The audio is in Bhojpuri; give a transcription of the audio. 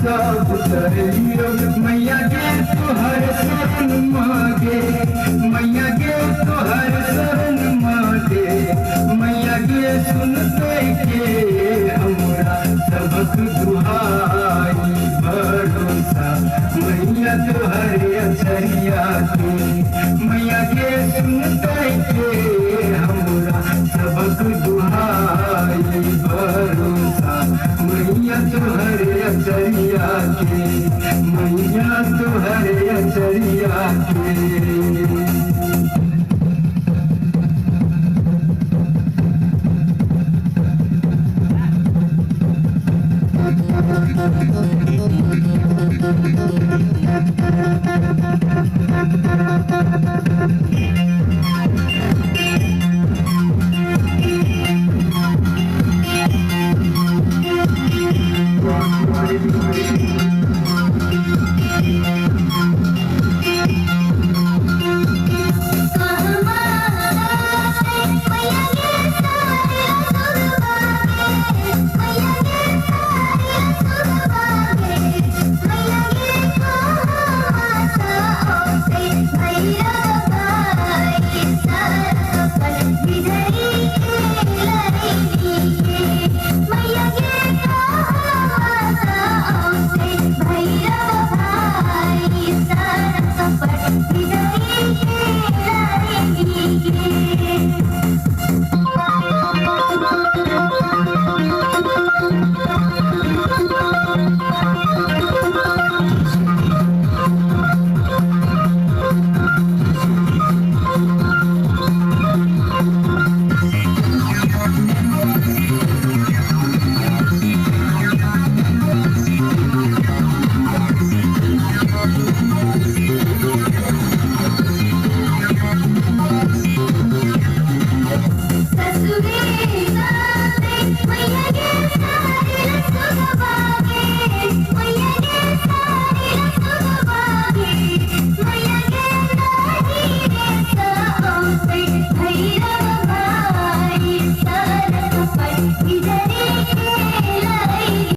सब करियो मैया के तोहर शरण मांगे, मैया के तोहर शरण मांगे, मैया के सुनते के हमरा सबक दुहाई भरोसा मैया तोहर अचरिया के, मैया के सुनते के हमरा सबक दुहाई भरोसा मैया तोहर अचरिया के, मैया तोहर अचरिया के।